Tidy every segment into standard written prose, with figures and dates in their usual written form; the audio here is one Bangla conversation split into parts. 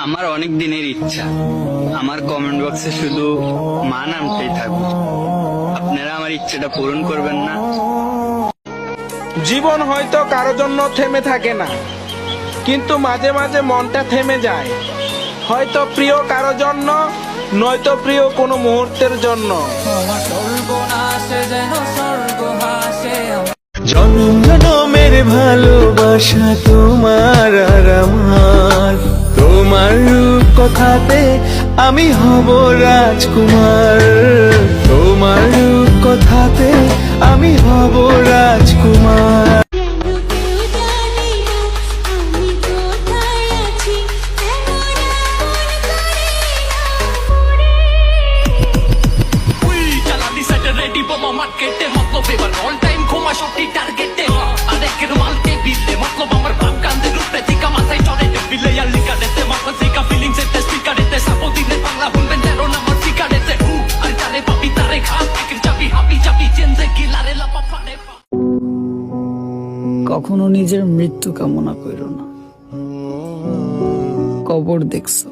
আমার অনেক দিনের ইচ্ছা আমার কমেন্ট বক্সে শুধু মা নামটাই থাকবে। আপনারা আমার ইচ্ছাটা পূরণ করবেন না? জীবন হয়তো কারো জন্য থেমে থাকে না, কিন্তু মাঝে মাঝে মনটা থেমে যায়, হয়তো প্রিয় কারো জন্য, নয়তো প্রিয় কোনো মুহূর্তের জন্য। জনম জনমের ভালোবাসা তোমার আর আমার, তোমার রূপ কথাতে আমি হব রাজকুমার, তোমার রূপ কথাতে আমি হব রাজকুমার। কখনো নিজের মৃত্যু কামনা করো না। কবর দেখছো,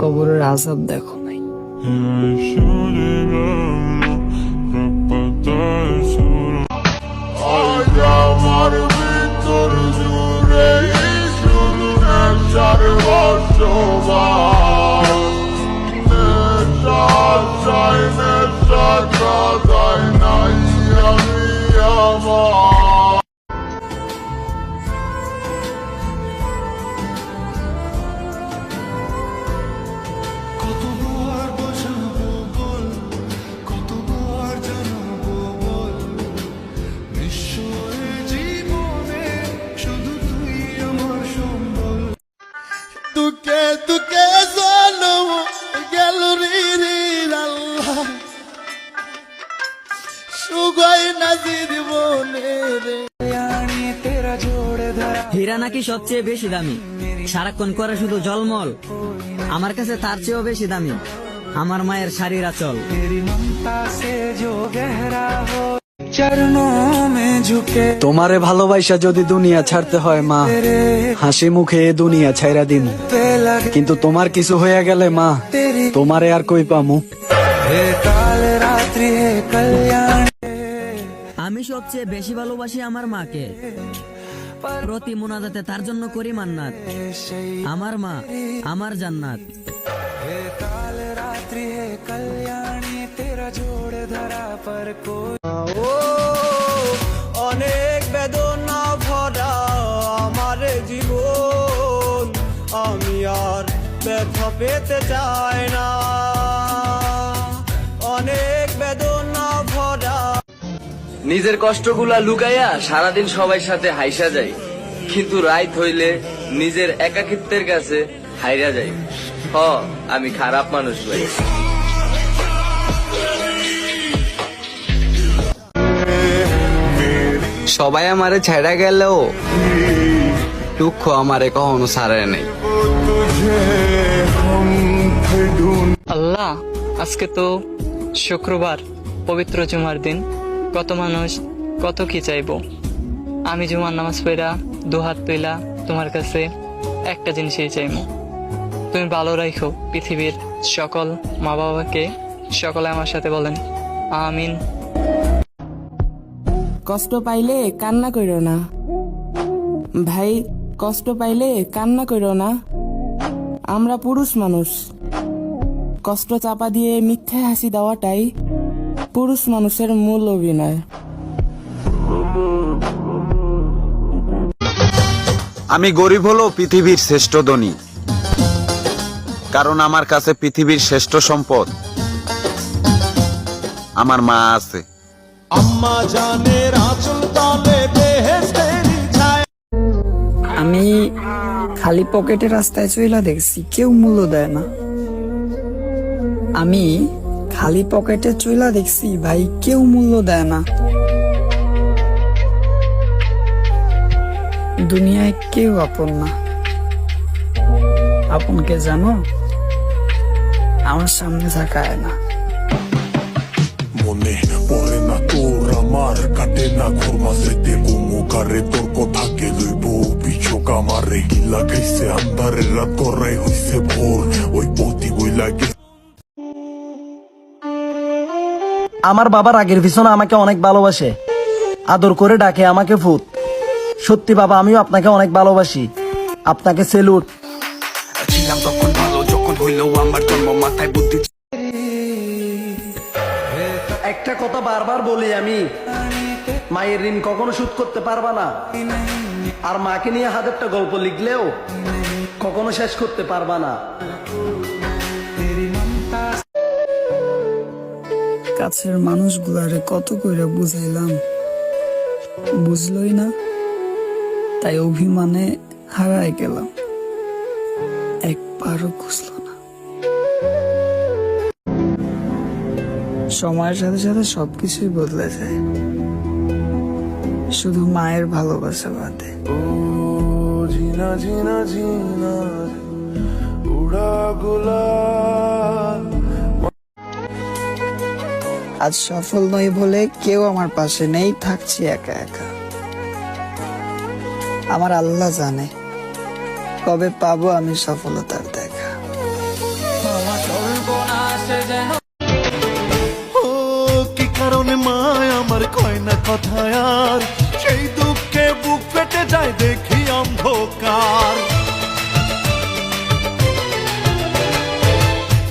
কবরের আযাব দেখো নাই। আমার ভিতর জুড়ে শুধু নেশার বসবাস, নেশা চাই নেশা কাদায় নাই আমি আমার। কতবার বোঝাবো বল, কতবার জানাবো বল, নিশ্চয় জীবনে শুধু তুই আমার সম্বল। তুকে তুকে জানব গেল রে আল্লাহ, সুগাই নাজির বনে রে। হীরা নাকি সবচেয়ে বেশি দামি, সারাক্ষণ করে শুধু জলমল। আমার কাছে তার চেয়েও বেশি দামি আমার মায়ের শাড়ির আঁচল। তোমারে ভালোবাসা যদি দুনিয়া ছাড়তে হয় মা, হাসি মুখে এ দুনিয়া ছাইরা দিমু, কিন্তু তোমার কিছু হয়ে গেলে মা, তোমারে আর কই পামু। আমি সবচেয়ে বেশি ভালোবাসি আমার মাকে, প্রতি মুনাজাতে তার জন্য করি মান্নাত। আমার মা আমার জান্নাত। অনেক বেদনা ভরা আমার জীবন, আমি আর ব্যথা পেতে চাই না। অনেক বেদনা ভরা। নিজের কষ্টগুলা লুকাইয়া সারাদিন সবাই সাথে হাইসা যায়, কিন্তু রাত হইলে নিজের একাকিত্বের কাছে হাইরা যায়। আমি খারাপ মানুষ ভাই। সবাই আমারে ছেড়ে গেলেও দুঃখ আমারে কখনো ছাড়ে নাই। আল্লাহ, আজকে তো শুক্রবার, পবিত্র জুমার দিন। কত মানুষ কত কি চাইবো। আমি জুমার নামাজ পড়া দুহাত তুইলা তোমার কাছে একটা জিনিসই চাইবো, তুমি ভালো রাখো পৃথিবীর সকল মা বাবাকে। সকলে আমার সাথে বলেন আমিন। কষ্ট পাইলে কান্না কইরো না ভাই, কষ্ট পাইলে কান্না কইরো না। আমরা পুরুষ মানুষ, কষ্ট চাপা দিয়ে মিথ্যে হাসি দেওয়াটাই পুরুষ মানুষের মূল অভিনয়। আমি গরিব হলো পৃথিবীর শ্রেষ্ঠ ধনী, কারণ আমার কাছে পৃথিবীর শ্রেষ্ঠ সম্পদ আমার মা আছে। আমি খালি পকেটে রাস্তায় চইলা দেখছি, কেউ মূল্য দেয় না। আমি খালি পকেটে চইলা দেখছি ভাই, কেউ মূল্য দেয় না। দুনিয়ায় কেউ আপন না। আপনকে জানো? আমার সামনে থাকায় না। মনে পড়ে না তোর আমার, আমার কাটে না খোরমা সেতে কুমুকারে তোর কথাকে লইব পিছক আমারে গিলা খাইছে আন্দারের রাত করাই হইছে ভোর ওই পতি বইলা গেছে। আমার বাবা রাগের পিছনে আমাকে অনেক ভালোবাসে, আদর করে ডাকে আমাকে ফুত। সত্যি বাবা, আমিও আপনাকে অনেক ভালোবাসি। আপনাকে সেলুট। ছিলাম তখন ভালো, যখন হইলো আমার জন্ম মাথায় বুদ্ধি। একটা কথা বারবার বলি আমি, মায়ের ঋণ কখনো শোধ করতে পারবা না। আর মাকে নিয়ে হাজারটা গল্প লিখলেও কখনো শেষ করতে পারবা না। কাছের মানুষগুলারে কত করে বুঝাইলাম, বুঝলই না, তাই অভিমানে হারাই গেলাম, একবারও বুঝলো না। সময়ের সাথে সাথে সবকিছুই বদলে যায়, শুধু মায়ের ভালোবাসা বাদে। ও ঝিনা ঝিনা ঝিনা উড়া গুলাল। আজ সফল নই বলে কেউ আমার পাশে নেই, থাকছি একা একা। আমার আল্লাহ জানে কবে পাবো আমি সফলতার দেখা। ও কি কারণে মায় আমার কয় না কথা আর, সেই দুঃখে বুক ফেটে যায় দেখি অন্ধকার।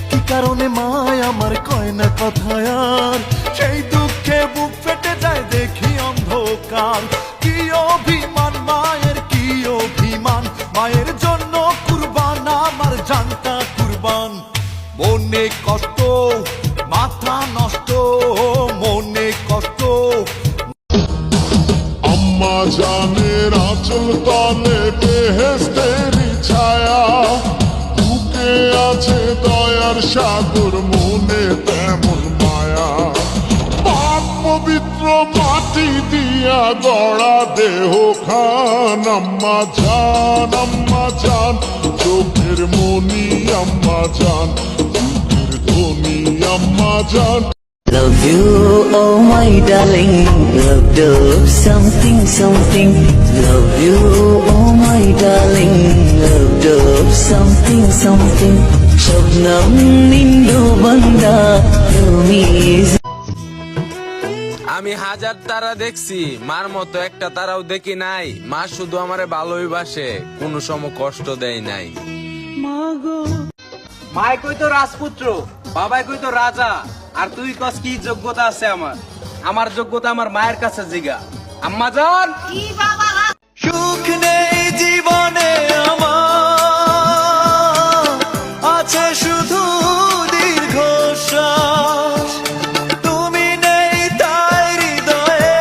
কি কারণে মায় আমার কয় না কথা আর, সেই দুঃখে বুক ফেটে যায় দেখি অন্ধকার। কি অভিমান মায়ের, কি অভিমান মায়ের জন্য কুরবান আমার জানটা কুরবান। মনে কষ্ট, মাথা নষ্ট, মনে কষ্ট। আম্মা জানের আঁচল তলে বেহেশতেরি ছায়া, বুকে আছে দয়ার সাগর, মনে তেমন মায়া। পাক পবিত্র মাটি দিয়া গড়া দেহ খান, আম্মা জান চোখের মনি, আম্মা জান চোখের ধ্বনি, আম্মা জান। Love you, oh my darling. Love something, something. Love you, oh my darling. Love something, something. Shabnam nindu banda, tumi. আমি হাজার তারা দেখছি, মার মতো একটা তারাও দেখি নাই। মা শুধু আমারে ভালোই বাসে, কোনো সময় কষ্ট দেয় নাই। মায় কই তো রাজপুত্র, বাবাই কই তো রাজা, আর তুই কস কি যোগ্যতা আছে আমার? আমার যোগ্যতা আমার মায়ের কাছে জিগা। আম্মা জান, সুখ নেই জীবনে আমার, আছে শুধু দীর্ঘশ্বাস। তুমি নেই তাই হৃদয়ে।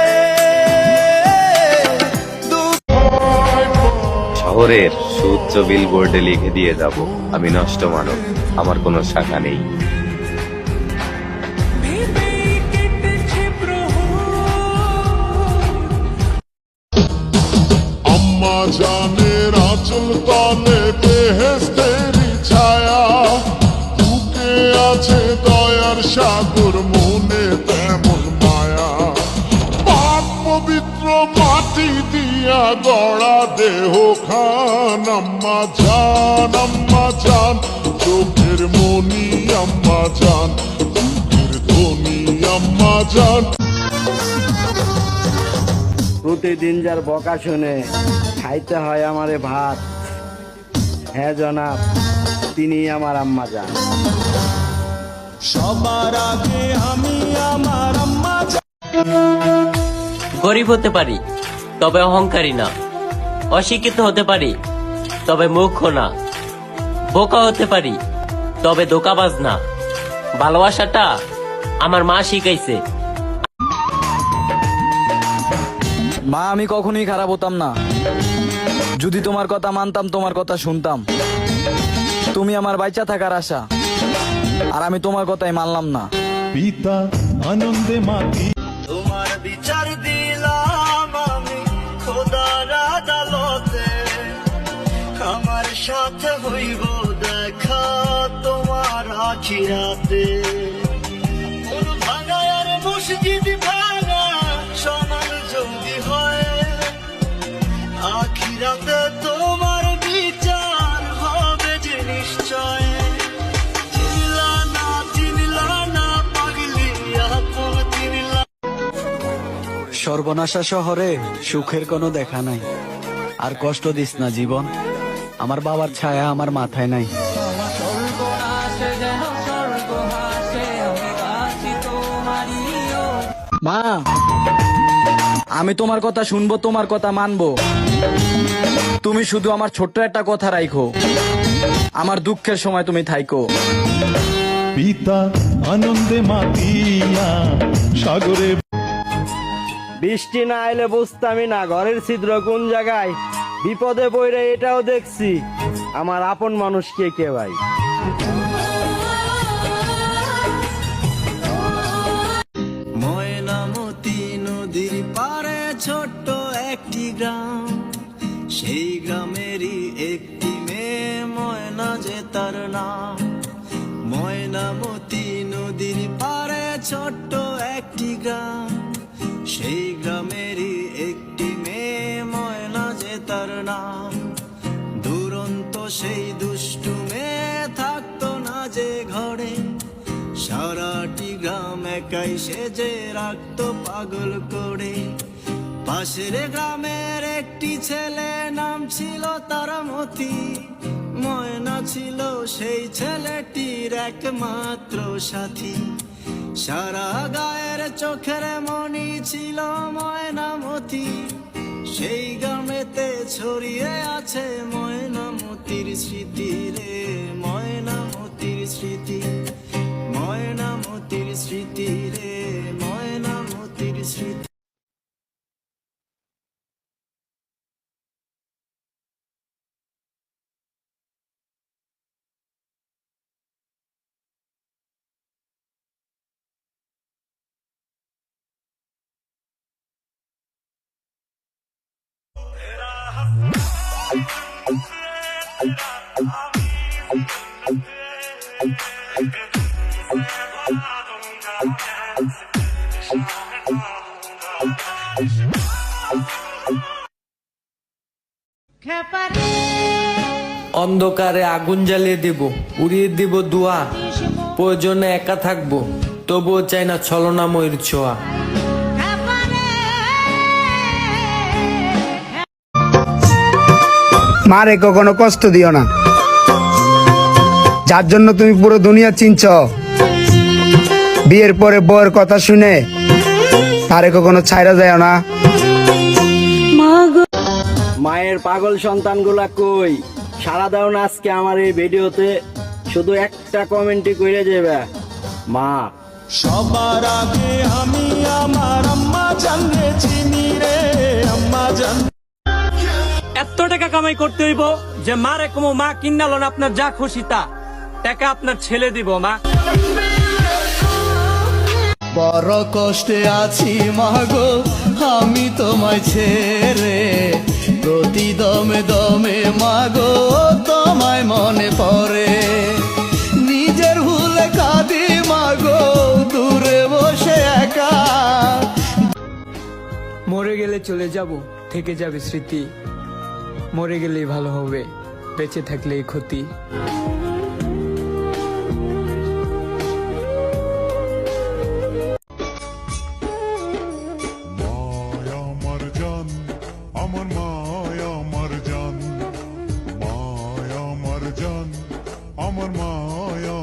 শহরের সুউচ্চ বিলবোর্ডে লিখে দিয়ে যাব, আমি নষ্ট মানব, আমার কোনো শাখা নেই। আম্মা জানের আঁচল তলে বেহেশতেরি ছায়া, বুকে আছে দয়ার সাগর, মনে তেমন মায়া। পাক পবিত্র মাটি দিয়া গড়া দেহ খান, আম্মা জান চোখের মনি, আম্মা জান চোখের ধ্বনি, আম্মা জান। প্রতিদিন যার বকা শুনে খাইতে হয় আমারে ভাত, হ্যাঁ জনাব, তিনি আমার আম্মা জান। সবার আগে আমি আমার আম্মা জান। গরিব হতে পারি, তবে অহংকারী না। অশিক্ষিত হতে পারি, তবে মূর্খ না। বোকা হতে পারি, তবে ধোঁকাবাজ না। ভালোবাসাটা আমার মা শিখাইছে। মা, আমি কখনোই খারাপ হতাম না যদি তোমার কথা মানতাম, তোমার কথা শুনতাম। তুমি আমার বাইচা থাকার আশা, আর আমি তোমার কথাই মানলাম না। পিতা আনন্দে মাতি তোমার বিচার দিলাম আমি খোদার আদালতে, আমার সাথে হইব দেখা তোমার আখিরাতে। কোন ভাঙা আর মসজিদ ভাঙা সর্বনাশা শহরে সুখের কোনো দেখা নাই। আর কষ্ট দিস না জীবন, আমার বাবার ছায়া আমার মাথায় নাই। মা, আমি তোমার কথা শুনবো, তোমার কথা মানবো। তুমি শুধু আমার ছোট্ট একটা কথা রাখো, আমার দুঃখের সময় তুমি থাইকো। পিতা আনন্দে মাতিয়া সাগরে। বৃষ্টি না এলে বুঝতামই না ঘরের ছিদ্র কোন জায়গায়। বিপদে পড়ে এটাও দেখছি আমার আপন মানুষ কে কে ভাই। ময়নামতি নদীর পারে ছোট্ট একটি গ্রাম, সেই গ্রামেরই একটি মেয়ে ময়না যে তার নাম। ময়নামতি নদীর পারে ছোট্ট একটি গ্রাম, সেই গ্রামেরই একটি মেয়ে ময়না যে তার নাম। দুরন্ত সেই দুষ্টু মেয়ে থাকতো না যে ঘরে, সারাটি গ্রাম একাই সেজে রাখতো পাগল করে। পাশের গ্রামের একটি ছেলে নাম ছিল তার মতি, ময়না ছিল সেই ছেলেটির একমাত্র সাথী। সারা গায়ের চোখের মনি ছিল ময়নামতি, সেই গ্রামেতে ছড়িয়ে আছে ময়নামতির স্মৃতি রে, ময়নামতির স্মৃতি, ময়নামতির স্মৃতি রে, ময়নামতির স্মৃতি। অন্ধকারে আগুন জ্বালিয়ে দেব, উড়িয়ে দিব দুয়া, প্রয়োজনে একা থাকবো তবুও চাই না ছলনাময়ের ছোঁয়া। মারে কখনো কষ্ট দিও না, যার জন্য তুমি পুরো দুনিয়া চিনছ। বিয়ের পরে বউয়ের কথা শুনে তারে কখনো ছাইরা যায় না। মায়ের পাগল সন্তানগুলা কই, সারা দাও না আজকে আমার এই ভিডিওতে, শুধু একটা কমেন্টই কইরে যাবে মা। সবার আগে আমি আমার আম্মা জানলে চিনি রে, আম্মা জান। এত টাকা কামাই করতে হইব যে মারে কমো মা কিনালন আপনার যা খুশি তা টাকা আপনার ছেলে দিব মা। বড় কষ্টে আছি মাগো আমি তোমায় ছেড়ে, প্রতি দমে দমে মাগো তোমায় মনে পড়ে। নিজের ভুলে কাঁদি মাগো দূরে বসে একা। মরে গেলে চলে যাব, থেকে যাবে স্মৃতি। মরে গেলেই ভালো হবে, বেঁচে থাকলেই ক্ষতি। মায়া আমার জান, আমার মায়া আমার জান, মায়া আমার জান, আমার মায়া।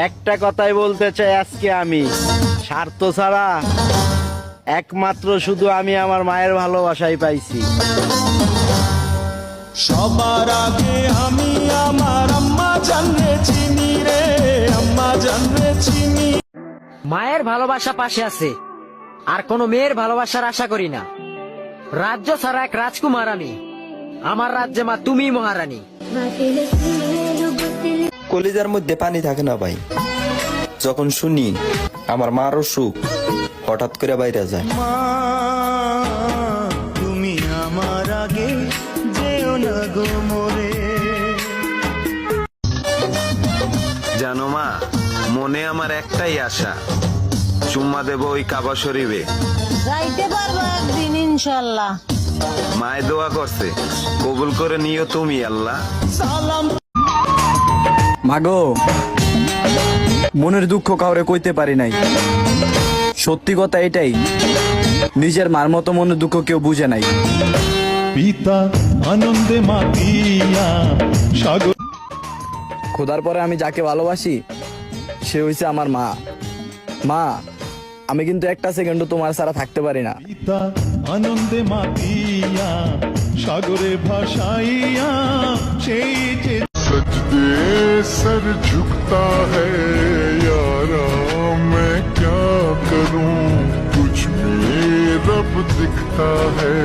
একটা কথাই বলতে চাই আজকে আমি, স্বার্থ ছাড়া একমাত্র শুধু আমি আমার মায়ের ভালোবাসাই পাইছি। সবার আগে আমি আমার আম্মা জানলে চিনি রে, আম্মা জানলে চিনি। মায়ের ভালোবাসা পাশে আছে, আর কোনো মেয়ের ভালোবাসার আশা করি না। রাজ্য ছাড়া এক রাজকুমার আমি, আমার রাজ্যে মা তুমি মহারানী। কলিজার মধ্যে পানি থাকে না ভাই, যখন শুনি আমার মার অসুখ হঠাৎ করে বাইরে যায়। মা তুমি আমার আগে যেও না গো মোরে। জানো মা, মনে আমার একটাই আশা, চুম্মা দেব ওই কাবা শরীফে। যাইতে পারবো একদিন ইনশাল্লাহ। মায়ে দোয়া করছে, কবুল করে নিও তুমি আল্লাহ। সালাম মাগো, মনের দুঃখ কাউরে কইতে পারি নাই। সত্যি কথা এটাই, নিজের মার মতো মনের দুঃখ কেউ বুঝে নাই। পিতা আনন্দে মাতিয়া সাগর খোদার পরে আমি যাকে ভালোবাসি সে হইছে আমার মা। মা, আমি কিন্তু একটা সেকেন্ডও তোমার ছাড়া থাকতে পারি না। পিতা আনন্দে মাতিয়া সাগরে ভাসাইয়া সেই যে सजदे सर झुकता है यारा मैं क्या करूं कुछ में रब दिखता है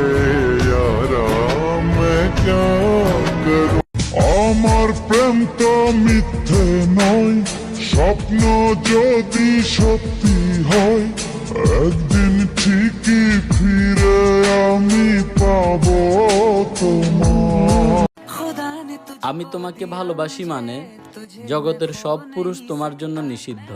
यारा मैं क्या करूं আমার প্রেম তো মিথ্যে নয় স্বপ্ন যদি সত্যি হয় একদিন ঠিকই ফিরে আমি পাবো তোমার। আমি তোমাকে ভালোবাসি মানে জগতের সব পুরুষ তোমার জন্য নিষিদ্ধ।